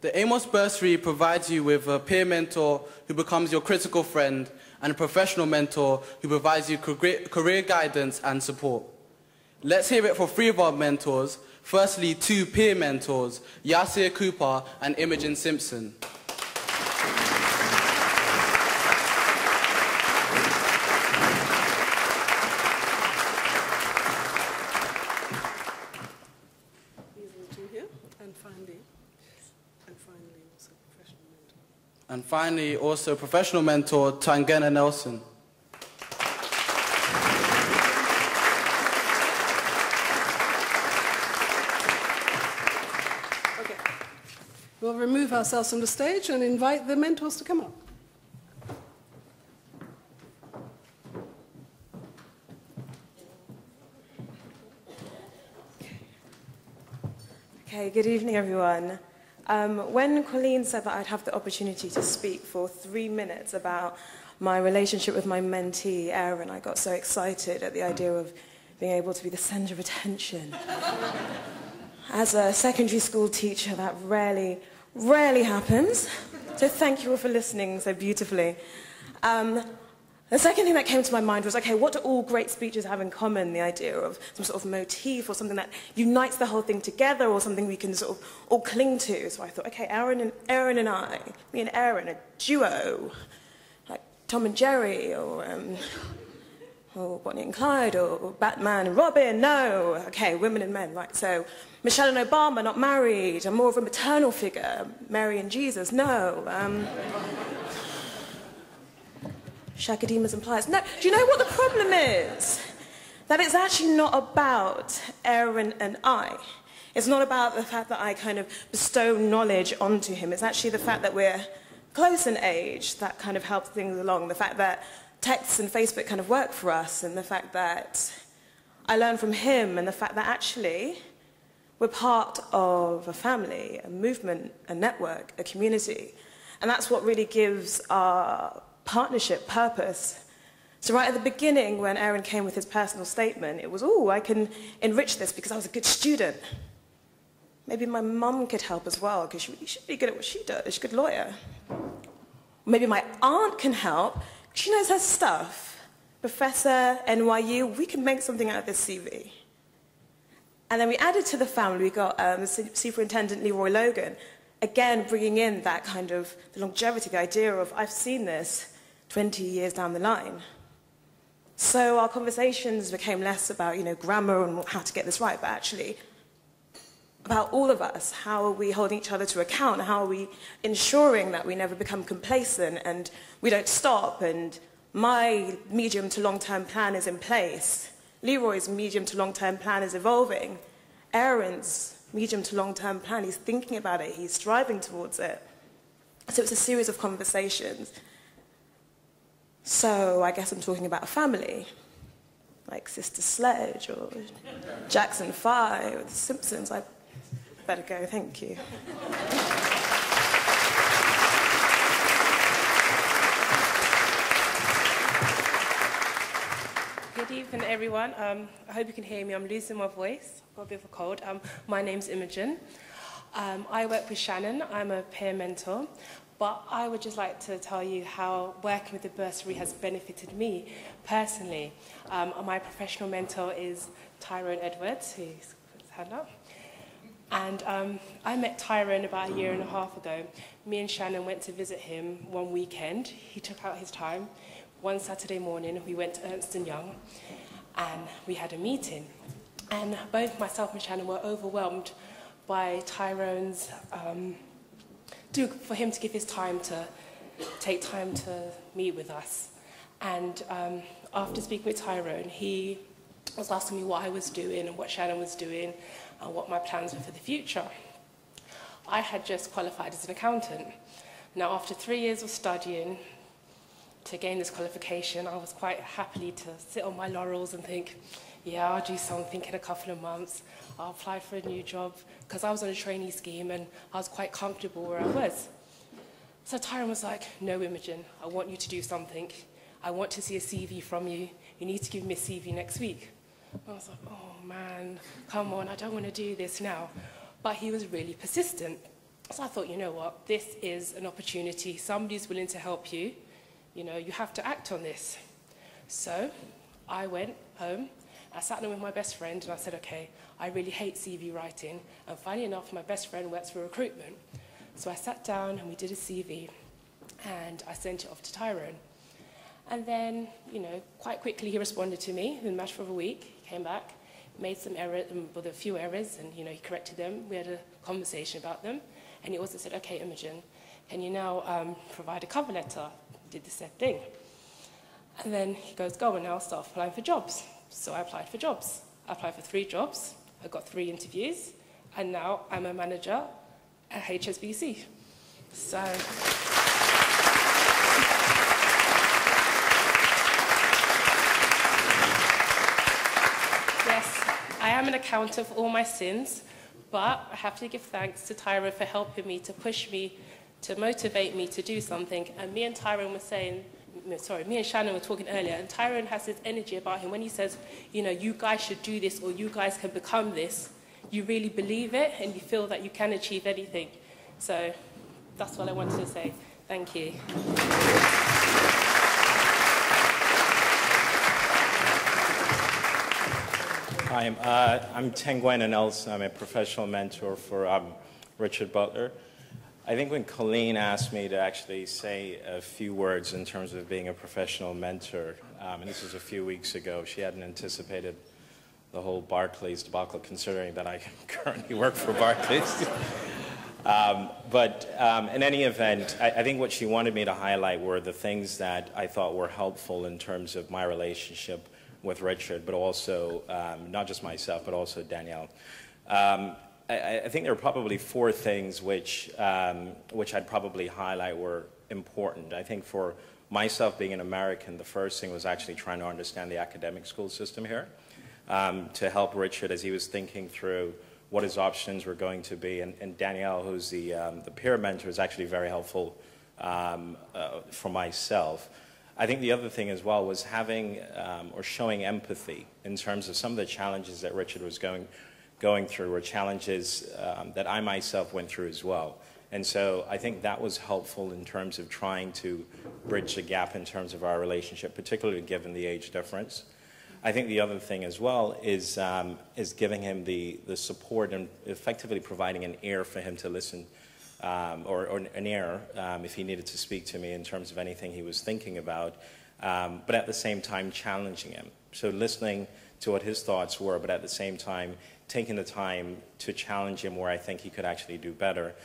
The Amos Bursary provides you with a peer mentor who becomes your critical friend and a professional mentor who provides you career guidance and support. Let's hear it for 3 of our mentors. Firstly, 2 peer mentors, Yanse Cooper and Imogen Simpson. And finally, also professional mentor, Tangwena Nelson. Okay. We'll remove ourselves from the stage and invite the mentors to come up. Okay, good evening, everyone. When Colleen said that I'd have the opportunity to speak for 3 minutes about my relationship with my mentee, Aaron, I got so excited at the idea of being able to be the centre of attention. As a secondary school teacher, that rarely happens. So thank you all for listening so beautifully. The second thing that came to my mind was, okay, what do all great speeches have in common? The idea of some sort of motif or something that unites the whole thing together or something we can sort of all cling to. So I thought, okay, Aaron and I, me and Aaron, a duo, like Tom and Jerry or Bonnie and Clyde or Batman and Robin. No, okay, women and men, right. So Michelle and Obama, not married. I'm more of a maternal figure. Mary and Jesus, no. Shakademas and pliers. No, do you know what the problem is? That it's actually not about Aaron and I. It's not about the fact that I kind of bestow knowledge onto him. It's actually the fact that we're close in age that kind of helps things along. The fact that texts and Facebook kind of work for us, and the fact that I learn from him, and the fact that actually we're part of a family, a movement, a network, a community. And that's what really gives our partnership purpose. So right at the beginning, when Aaron came with his personal statement, it was, oh, I can enrich this because I was a good student. Maybe my mum could help as well, because she should be good at what she does. She's a good lawyer. Maybe my aunt can help. She knows her stuff. Professor, NYU, we can make something out of this CV. And then we added to the family, we got Superintendent Leroy Logan, again bringing in that kind of the longevity, the idea of, I've seen this 20 years down the line. So our conversations became less about, grammar and how to get this right, but actually about all of us. How are we holding each other to account? How are we ensuring that we never become complacent and we don't stop? And my medium to long-term plan is in place. Leroy's medium to long-term plan is evolving. Aaron's medium to long-term plan, he's thinking about it, he's striving towards it. So it's a series of conversations. So I guess I'm talking about a family, like Sister Sledge or Jackson 5 or the Simpsons. I better go, thank you. Good evening, everyone. I hope you can hear me. I'm losing my voice. I've got a bit of a cold. My name's Imogen. I work with Shannon. I'm a peer mentor. But I would just like to tell you how working with the bursary has benefited me personally. My professional mentor is Tyrone Edwards, who's put his hand up. And I met Tyrone about 1.5 years ago. Me and Shannon went to visit him one weekend. He took out his time. One Saturday morning, we went to Ernst & Young, and we had a meeting. And both myself and Shannon were overwhelmed by Tyrone's, for him to give his time to take time to meet with us. And after speaking with Tyrone, he was asking me what I was doing and what Shannon was doing and what my plans were for the future. I had just qualified as an accountant. Now, after 3 years of studying to gain this qualification, I was quite happy to sit on my laurels and think, yeah, I'll do something in a couple of months. I'll apply for a new job, because I was on a trainee scheme and I was quite comfortable where I was. So Tyrone was like, no, Imogen, I want you to do something. I want to see a CV from you. You need to give me a CV next week. I was like, oh man, come on, I don't want to do this now. But he was really persistent. So I thought, you know what, this is an opportunity. Somebody's willing to help you. You know, you have to act on this. So I went home, I sat down with my best friend and I said, okay, I really hate CV writing. And funny enough, my best friend works for recruitment. So I sat down and we did a CV and I sent it off to Tyrone. And then, you know, quite quickly he responded to me in a matter of a week. He came back, made some errors, with a few errors, and, you know, he corrected them. We had a conversation about them. And he also said, okay, Imogen, can you now provide a cover letter? Did the same thing. And then he goes, go, and now I'll start applying for jobs. So I applied for jobs. I applied for 3 jobs. I got 3 interviews. And now I'm a manager at HSBC. So... yes, I am an accountant for all my sins, but I have to give thanks to Tyrone for helping me, to push me, to motivate me to do something. And me and Tyrone were saying, me and Shannon were talking earlier, and Tyrone has this energy about him. When he says, you know, you guys should do this or you guys can become this, you really believe it and you feel that you can achieve anything. So that's what I wanted to say. Thank you. Hi, I'm Tangwena Nelson. I'm a professional mentor for Richard Butler. I think when Colleen asked me to actually say a few words in terms of being a professional mentor, and this was a few weeks ago, she hadn't anticipated the whole Barclays debacle, considering that I currently work for Barclays. But in any event, I think what she wanted me to highlight were the things that I thought were helpful in terms of my relationship with Richard, but also not just myself, but also Danielle. I think there are probably 4 things which I'd probably highlight were important. I think for myself being an American, the first thing was actually trying to understand the academic school system here to help Richard as he was thinking through what his options were going to be. And Danielle, who's the peer mentor, is actually very helpful for myself. I think the other thing as well was having or showing empathy in terms of some of the challenges that Richard was going through were challenges that I myself went through as well. And so I think that was helpful in terms of trying to bridge the gap in terms of our relationship, particularly given the age difference. I think the other thing as well is giving him the support and effectively providing an ear for him to listen, or an ear if he needed to speak to me in terms of anything he was thinking about, but at the same time challenging him. So listening to what his thoughts were, but at the same time taking the time to challenge him where I think he could actually do better.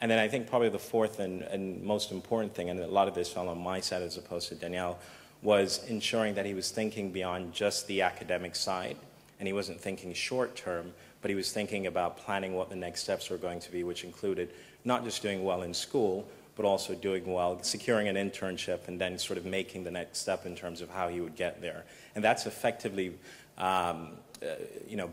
And then I think probably the 4th and most important thing, and a lot of this fell on my side as opposed to Danielle, was ensuring that he was thinking beyond just the academic side, and he wasn't thinking short term, but he was thinking about planning what the next steps were going to be, which included not just doing well in school, but also doing well, securing an internship, and then sort of making the next step in terms of how he would get there. And that's effectively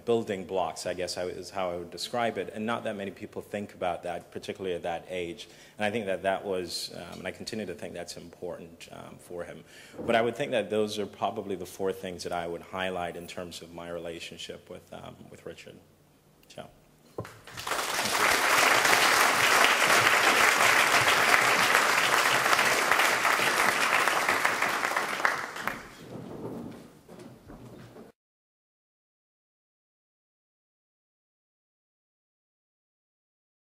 building blocks, I guess is how I would describe it. And not that many people think about that, particularly at that age. And I think that was, and I continue to think that's important for him. But I would think that those are probably the 4 things that I would highlight in terms of my relationship with Richard. Ciao.